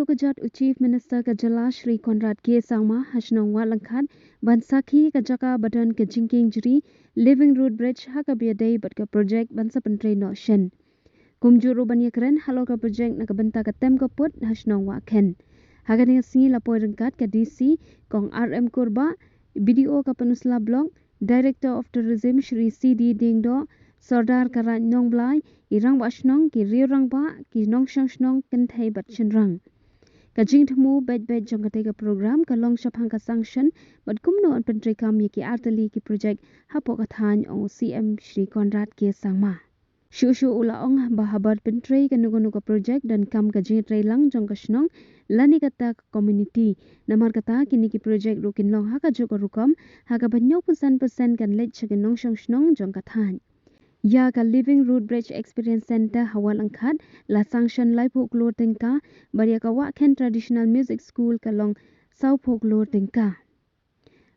kejat Chief Minister Kejala Shri Conrad ke Sangma Hashnong Wahlyngkhat bansakhi kejaka badan ke jingking jeri Living Road Bridge haka biadai bat ke projek bansa pentre no shen. Kumjuru banya keren halo ke projek nak benta ke tem ke put Hashnong Wahkhen. Haga ni singi lapoi rengkat ke DC kong RM Korba BDO ke penusla blok Director of Tourism Shri CD Dingdo Sardar Karat Nong Blai irang washnong ki riurang ba ki nong shang shnong kenthai bat chenrang. Kajing temu bed jong katega program ka long shapang ka sanction bat kumno an treikam ki Artylli ki project hapo kathan ong CM Shri Conrad ke Sangma. Shu ula ong bahabat pentrei kanugo ka project dan kam kajing trailang jong kashnong lani kata community namar kata kini ki project rukin long haka joko rukam haka banyok persen kan let chagen nong shang shnong jong kathan. Ya ka Living Road Bridge Experience Center Wahlyngkhat la sanction live folklore tingka baria ka Wahkhen Traditional Music School ka long South folklore tingka.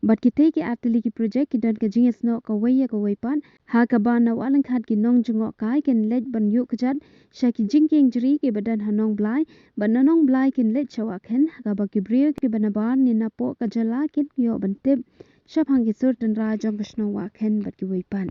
Bat kita ki Artylli ki project ki dan ka jinges no ka waya ka waipan ha ka ba na Wahlyngkhat ki nong jungok kai ken let ban yu kejat sha ki jingking jeri ki badan hanong blai ban nanong blai ken let cha Wahkhen ha ka ba ki brio ki banabar ni napo ka jala ken yo bantip sha phang ki sur tan ra jong kasno Wahkhen bat ki waipan.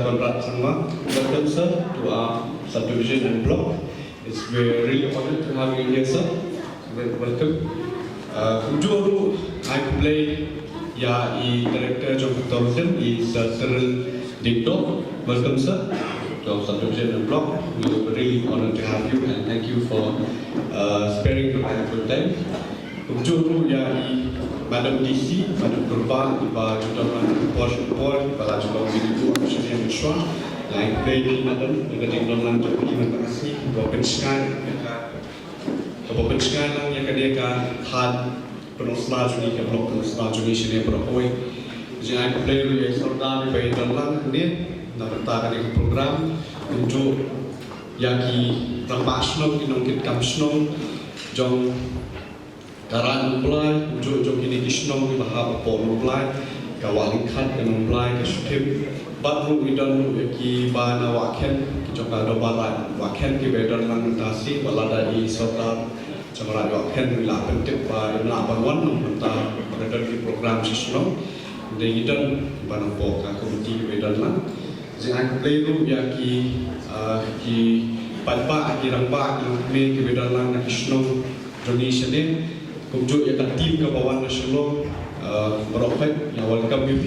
Conrad Sangma, welcome sir to our subdivision and block. We're really honored to have you here, sir. Welcome. Ujuru I play director of tourism is Cyril Dingdo. Welcome sir to our subdivision and block. We're really honored to have you and thank you for sparing your time. Ujuru Madam DC, Madam Kurban, Iba Jutawan Portion Port, Iba Jutawan Bidu, Shriya Mishwa, Lain Baby Madam, Iba Jingdolan Joggi Makasih, Wahkhen Sky lang yang kadeka had penusla juni ke blok penusla juni sini berapoi. Jadi aku play lu Sardar Iba Jingdolan ni, nak bertahan dengan program untuk yaki rampasno, kinongkit kamsno, jong Karan memulai, ujung ini kisnong di bahasa Pol memulai, ke Wahlyngkhat ke memulai, ke Sutip, baru idan ki bana Wahkhen, ki jangka do barat Wahkhen ki bedan lang tasi, balada i Sardar, jangka Wahkhen bila pentip ba bila banwan mentah bedan ki program kisnong, dan idan bana Pol ka komiti bedan lang, jadi aku play tu ki padpa ki rangba ki bedan lang kisnong joni sini. Kumjuk ya tim ke bawah nasional berofek yang welcome UP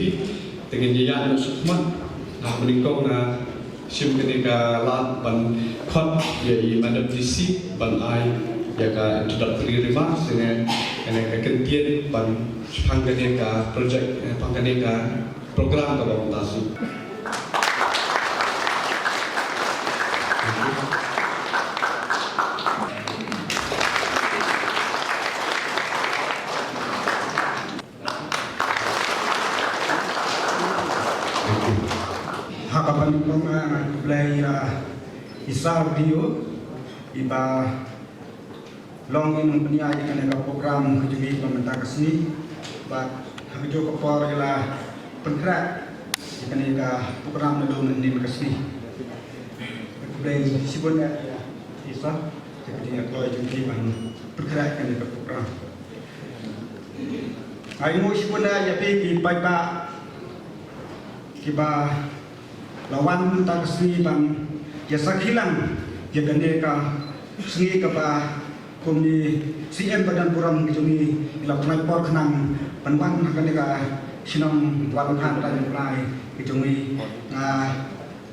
dengan jaya semua meningkong na sim ketika lat ban khot ya Madam DC ban ai ya ka introductory remarks dengan ka kentian ban pangkenika project pangkenika program ke bawah tasi. Hakapan kong play isar video iba long inong peniaji kanega program kejumi pemerintah kesini bat habijo kapor ila penkrat kanega program nalung nim kesini play sibun ya isar jadi atau jumi ban penkrat kanega program ayo sibun ya pi pa kiba lawan taksi bang jasa hilang jagane ka sengi ka ba kumi CM badan puram kijungi ila punai por khnang panwan hakane ka sinong Wahlyngkhat dan mulai kijungi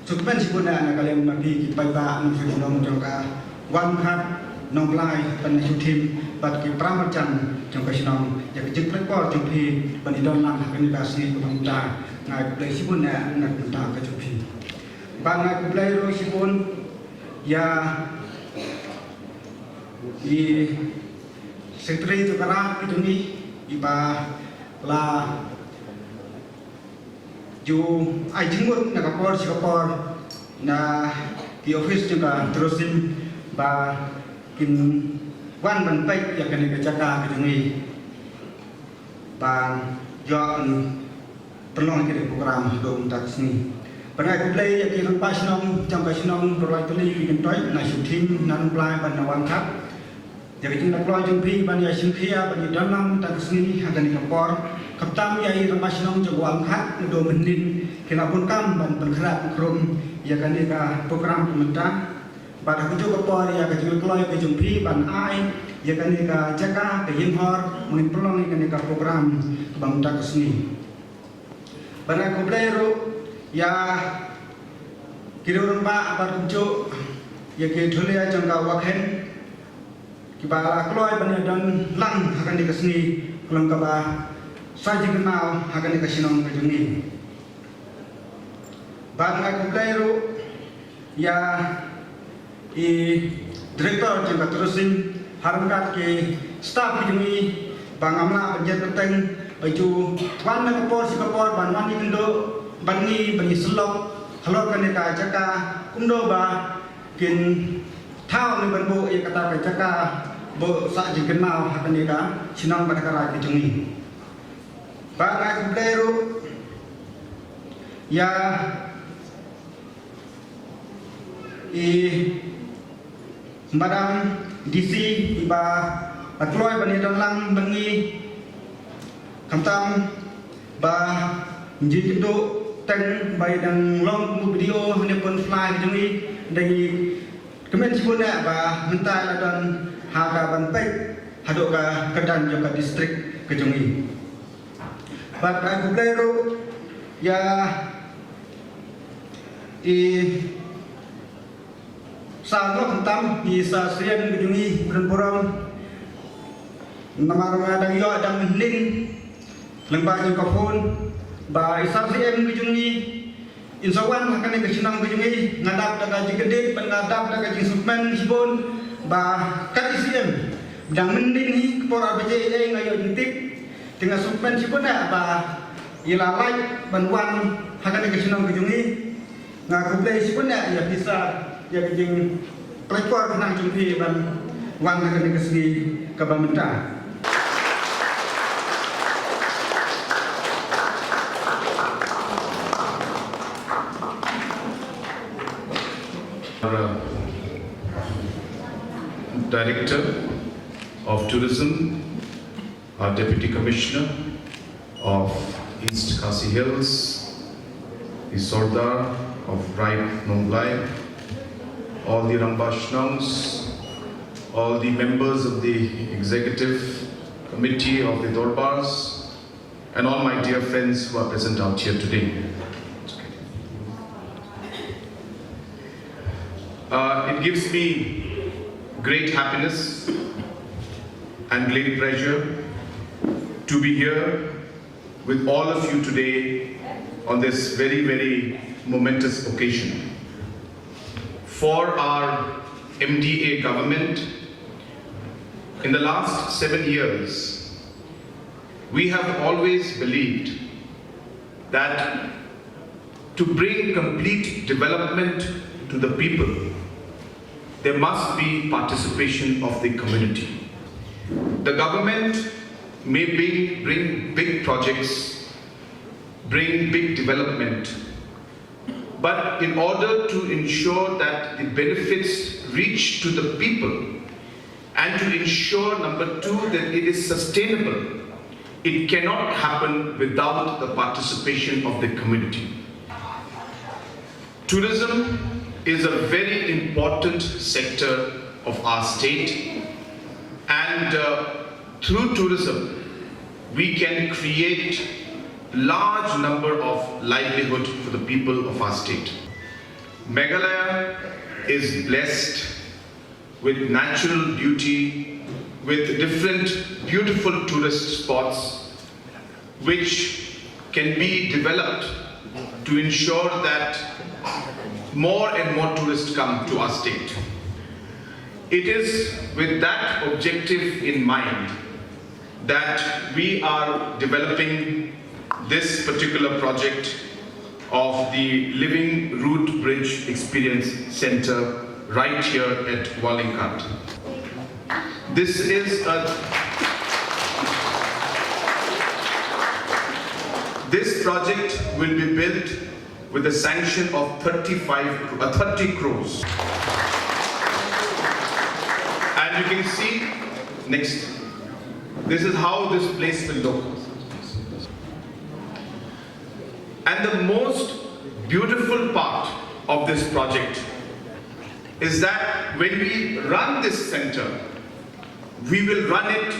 sukpen sipuna na kalem nabi kipai ba nang sinong jongka Wahlyngkhat nong lai ban chu tim bat ki pramachan trong ka sinong ya ke jik lekor chu phi ban idon lang ka ni basi ko bang ta ngai play sibun na nak ta ka chu phi ban ngai play ro sibun ya i sekretari tu kara itu ni iba la ju ai jingmut na kapor sikapor na ki office juga terusin ba kin wan ban pai ya kan ke jaka ke jungi ban yo tolong ke program dong tak sini bangai ku play ya ki pas nong jam ka sinong berlai teli kin toy na shooting nan plai ban Wahkhen jadi kita keluar jumpi ban ya simkhia ban dalam tak sini akan dikapor kaptam ya i remas nong jo Wahkhen do mendin kena pun kam ban bergerak krom ya kan ka program pemerintah pada kujo kapor ya ka keluar ke jumpi ban ai ya kan ka jaka ke yimhor mun pelong kan ka program bang tak sini ban ku plero ya kira ba bar kujo ya ke thole ya jangka Wahkhen kibala keluar banyak dan lang akan dikasih pulang ke bah saja kenal akan dikasih nong ke juni bangai kuplairu ya i direktur jangka terusin harapkan ke staff juni bangamla penjat peteng baju wan kapor si kapor ban wan indo bani selok halor kan dika jaka kumdo ba kin thao ni banbu ya kata ka jaka bo sa ji kenal akan dika sinang pada kara ke jungi bangai kuplairu ya i madam DC iba patloi bani dalang bangi kamtam ba ji do teng bai dang long video ne pun fly jungi dari kemen sibuna ba mentai ladan haga ban pai hadok ka kedan joka distrik ke jungi ba ka kuplero ya i Sangma kentam bisa serian kejungi berenpuram nama orang ada yo ada mending lembah juga pun ba isa serian kejungi insawan akan ke sinang kejungi ngadap daga jigede pengadap daga jisukmen sibon ba kat isian dang mending hi kepora beje ai ngayo jintip dengan sukmen sibon ba ilalai banwan akan ke sinang kejungi ngaku play sibon ya bisa ya kejing pelakor kenang jumpi ban wan akan dikasih ke pemerintah. Director of Tourism, our Deputy Commissioner of East Khasi Hills, the Sardar of Right Nonglai, all the Rambashnams, all the members of the Executive Committee of the Dorbars, and all my dear friends who are present out here today. It gives me great happiness and great pleasure to be here with all of you today on this very, very momentous occasion. For our MDA government, in the last 7 years, we have always believed that to bring complete development to the people, there must be participation of the community. The government may bring big projects, bring big development, but in order to ensure that the benefits reach to the people and to ensure, number two, that it is sustainable, it cannot happen without the participation of the community. Tourism is a very important sector of our state, and through tourism we can create large number of livelihood for the people of our state. Meghalaya is blessed with natural beauty, with different beautiful tourist spots, which can be developed to ensure that more and more tourists come to our state. It is with that objective in mind that we are developing this particular project of the Living Root Bridge Experience Center right here at Wahlyngkhat. This project will be built with a sanction of 30 crores. And you can see, next, this is how this place will look. And the most beautiful part of this project is that when we run this center, we will run it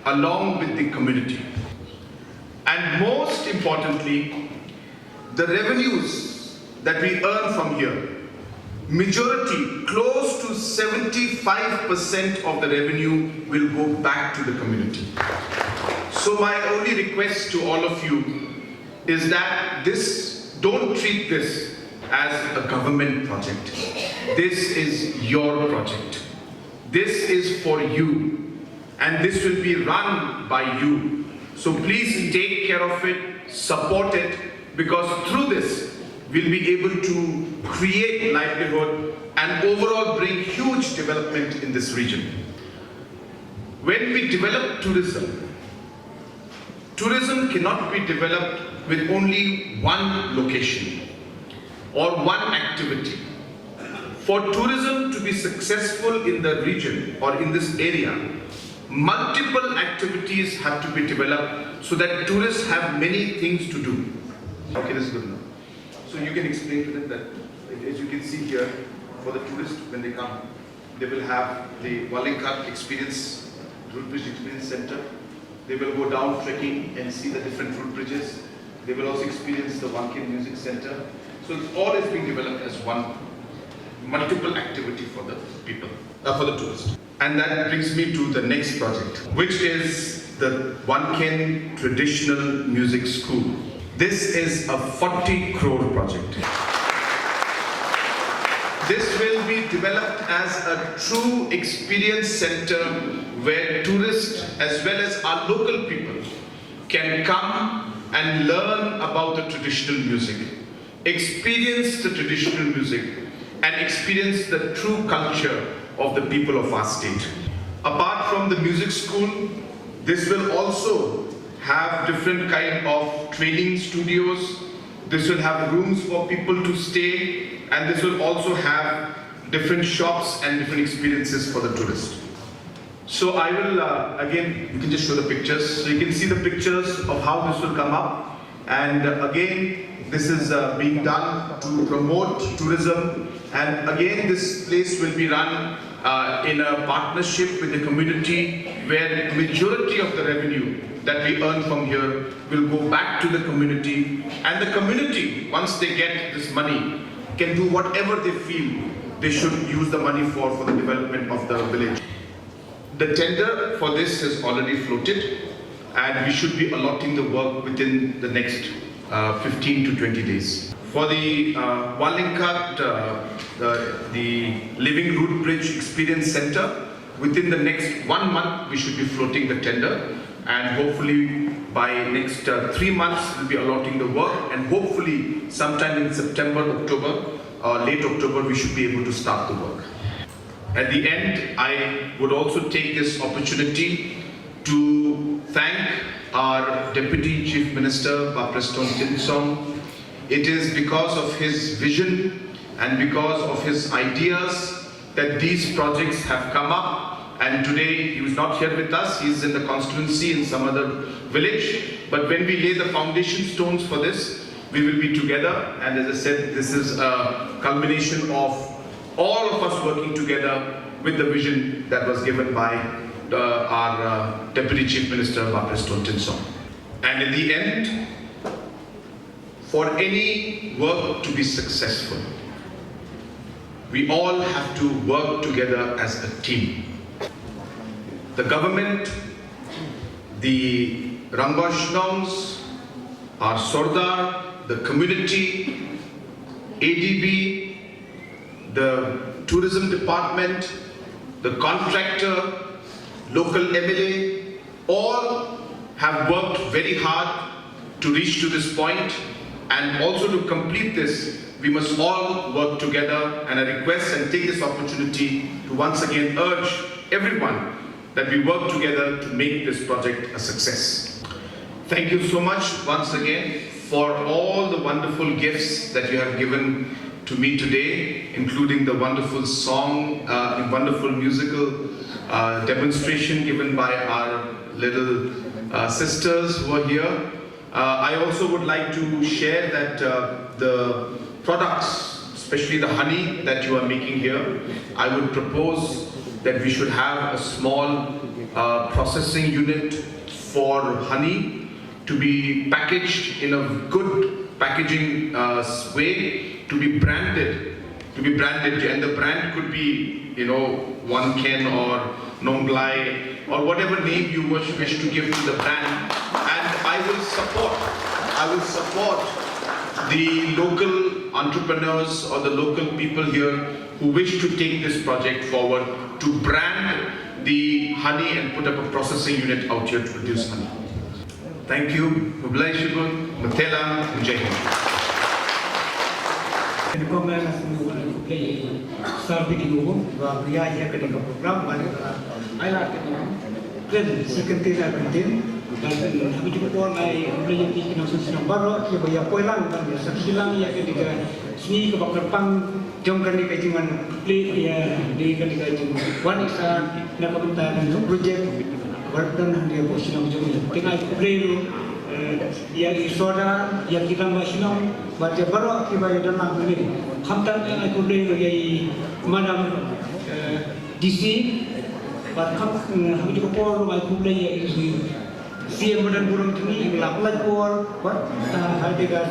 along with the community. And most importantly, the revenues that we earn from here, majority, close to 75% of the revenue will go back to the community. So my only request to all of you is that don't treat this as a government project. This is your project. This is for you, and this will be run by you. So please take care of it, support it, because through this, we'll be able to create livelihood and overall bring huge development in this region. When we develop tourism, tourism cannot be developed with only one location or one activity. For tourism to be successful in the region or in this area, multiple activities have to be developed so that tourists have many things to do. Okay, this is good enough. So you can explain to them that, as you can see here, for the tourists when they come, they will have the Wahlyngkhat Experience, Root Bridge Experience Center. They will go down trekking and see the different root bridges. They will also experience the Wahkhen Music Center. So all is being developed as one multiple activity for the people, for the tourists. And that brings me to the next project, which is the Wahkhen Traditional Music School. This is a 40 crore project. This will be developed as a true experience center where tourists as well as our local people can come and learn about the traditional music, experience the traditional music, and experience the true culture of the people of our state. Apart from the music school, this will also have different kind of training studios. This will have rooms for people to stay, and this will also have different shops and different experiences for the tourists. So I will, again, you can just show the pictures. So you can see the pictures of how this will come up. And again, this is being done to promote tourism. And again, this place will be run in a partnership with the community, where the majority of the revenue that we earn from here will go back to the community. And the community, once they get this money, can do whatever they feel they should use the money for the development of the village. The tender for this is already floated, and we should be allotting the work within the next 15 to 20 days. For the Wahlyngkhat, the Living Root Bridge Experience Center, within the next 1 month, we should be floating the tender, and hopefully by next 3 months, we'll be allotting the work, and hopefully sometime in September, October, late October, we should be able to start the work. At the end, I would also take this opportunity to thank our Deputy Chief Minister, Preston Tinsong. It is because of his vision and because of his ideas that these projects have come up. And today, he was not here with us. He's in the constituency in some other village. But when we lay the foundation stones for this, we will be together. And as I said, this is a culmination of all of us working together with the vision that was given by our Deputy Chief Minister, Preston Tinsong. And in the end, for any work to be successful, we all have to work together as a team. The government, the Rangoshnongs, our Sordar, the community, ADB, the tourism department, the contractor, local MLA, all have worked very hard to reach to this point, and also to complete this, we must all work together. And I request and take this opportunity to once again urge everyone that we work together to make this project a success. Thank you so much once again for all the wonderful gifts that you have given to me today, including the wonderful song, wonderful musical demonstration given by our little sisters who are here. I also would like to share that the products, especially the honey that you are making here, I would propose that we should have a small processing unit for honey to be packaged in a good packaging way, to be branded, and the brand could be, you know, Wahkhen or Nonglai or whatever name you wish to give to the brand. And I will support the local entrepreneurs or the local people here who wish to take this project forward to brand the honey and put up a processing unit out here to produce honey. Thank you. Mublai Shibun, Matela, and Jai Hind. Dan kami juga pun ai belajar di kena senang baru dia bayar poilang dan dia sekilang ya ketika sini ke bakterpang jongkan di kajian play ya di ketika kajian wanita nak bentar dan projek berdan dia posisi jom tengah play yang isoda yang kita masih baca baru kita dan nak beli hamtan yang aku play yang madam DC but kami juga pun aku play yang siang badan burung tinggi laplat por what harga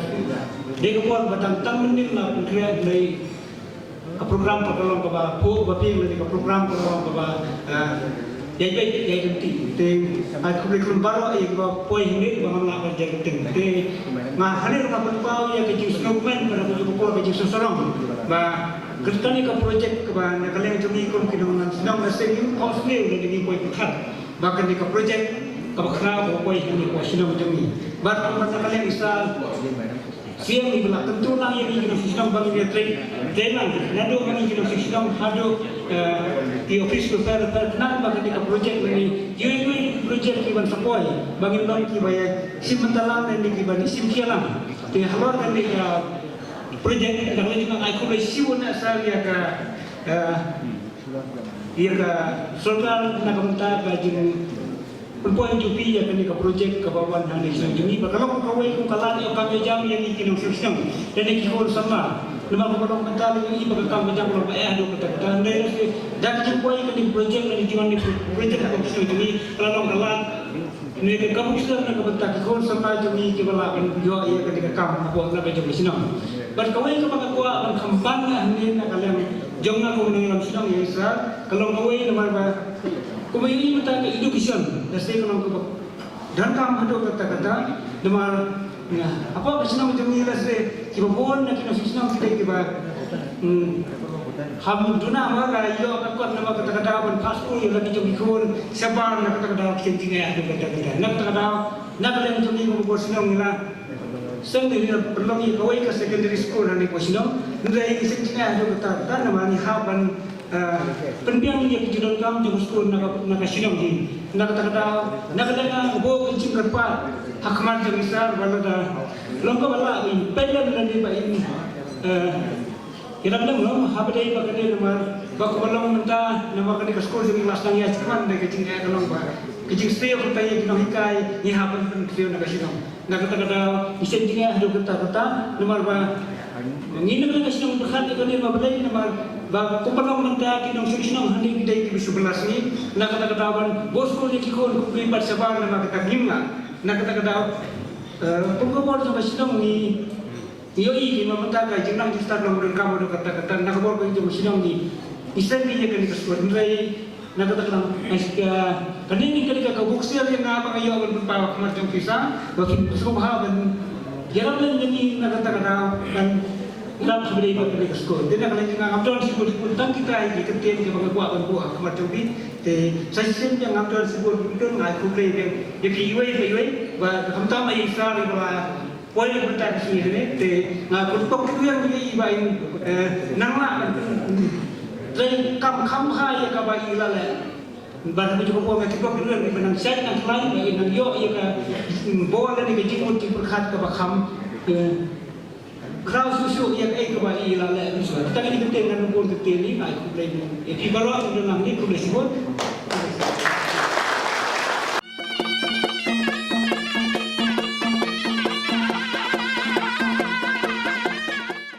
dega por batang tangmin la create dari program pertolongan bapa po bapi dari program pertolongan bapa yai ganti te aku beli baru ai bapa poi ini bapa nak kerja penting te ma hadir ngapa pau ya ke snowman pada aku juga ke sesorong ba kertani ka project ke ba nakaleng jumi kon kinong senang nasing kosme dari poi kat bahkan di ka project kabakna ko ini ko sino jami bar ko kalian isa siang ni bela tentu lang yang ini sistem bagi dia training nado kami kita sistem hado di office prepare nak bagi dia project ini you project iban sapoi bagi non ki baya simentalan dan ki bani simkialan te halor kan dia project dan lagi nak aku siun asal ya ka ia ka soal nak minta gajin perempuan jupi yang kena ke projek kebawan dan nasional juni. Kalau kawai kau kalah yang kami jam yang ini kena sistem dan ini kau sama. Lepas kau kalau mental ini bagi kami jam kalau ada kata dan dari dah jumpa yang kena projek dan jangan di projek kau sistem juni. Kalau kalah ini kamu sistem nak bentak kau sama juni kebala kan jual ia ketika kamu buat nak baca nasional. But kawai kau pakai kau akan kampanye ini nak kalian jangan kau mengenal nasional ya Israel. Kalau kawai nama kau ini minta education, dasar kalau kau dan kamu ada kata-kata, demar, apa kesenang macam ni dasar, kita pun nak kena kesenang kita kita, ham duna mara, yo aku nama kata-kata pun passport yang lagi jom ikut, siapa nak kata-kata kencingnya ada kata-kata, nak kata-kata, nak kalian macam ni kau kesenang ni lah. Sendiri perlu ni kau ke secondary school nanti kau kesenang, nanti kencingnya ada kata-kata, nama ni haban. Pendiam dia kejudan kamu jauh sekolah nak kasinam di nak kata bo kencing kerpat hakmat jauh besar balada longkap balak ini pendam dan dia ini kita belum apa dia pakai dia nama bak balong mentah nama kena ke sekolah jadi kelas tangnya cuman dia kencing kayak kalau kencing setiap bertanya kita hikai ni hapan pendiam nak kasinam nak kata isen jingnya ada kata nama menginap dengan kasinam berkat itu dia mabelai nama bag kumpulong mentah kinong seksyon hani kita itu sebelas ni nak kata-kata bosku ni kikon kumpul empat sebar nama kita gimna nak kata-kata pengkopor sampai sedang ni Iyo ini meminta kajian nang kita dalam rekam ada kata-kata nak buat kerja mesin ni. Isen ni kan kita sekolah ni. Nak kata kan kan ini kan kita buksian yang apa kayu akan berpawa macam pisang. Bagi semua ben jangan lagi nak kata kan dalam sebagai ibu kita sekolah. Tidak kalau jangan ambil sekolah tentang kita ini ketika kita buat macam ni. Saya sen yang ambil sekolah itu ngai kuplay yang piwai và không ta mà Israel thì là quay lên bên trái suy thế thì còn công cái quyền như vậy năng là dây cầm khăm hai cái bài là lẽ và mình chụp qua cái công cái quyền mình năng xét năng lái mình năng yo như cái bố lên cái chính một chính một khát cái bài khăm Kau susu yang ek kebai la le misalnya. Tapi kita tengok dengan pun kita ni, aku boleh. Jadi baru aku dalam ni aku boleh sebut.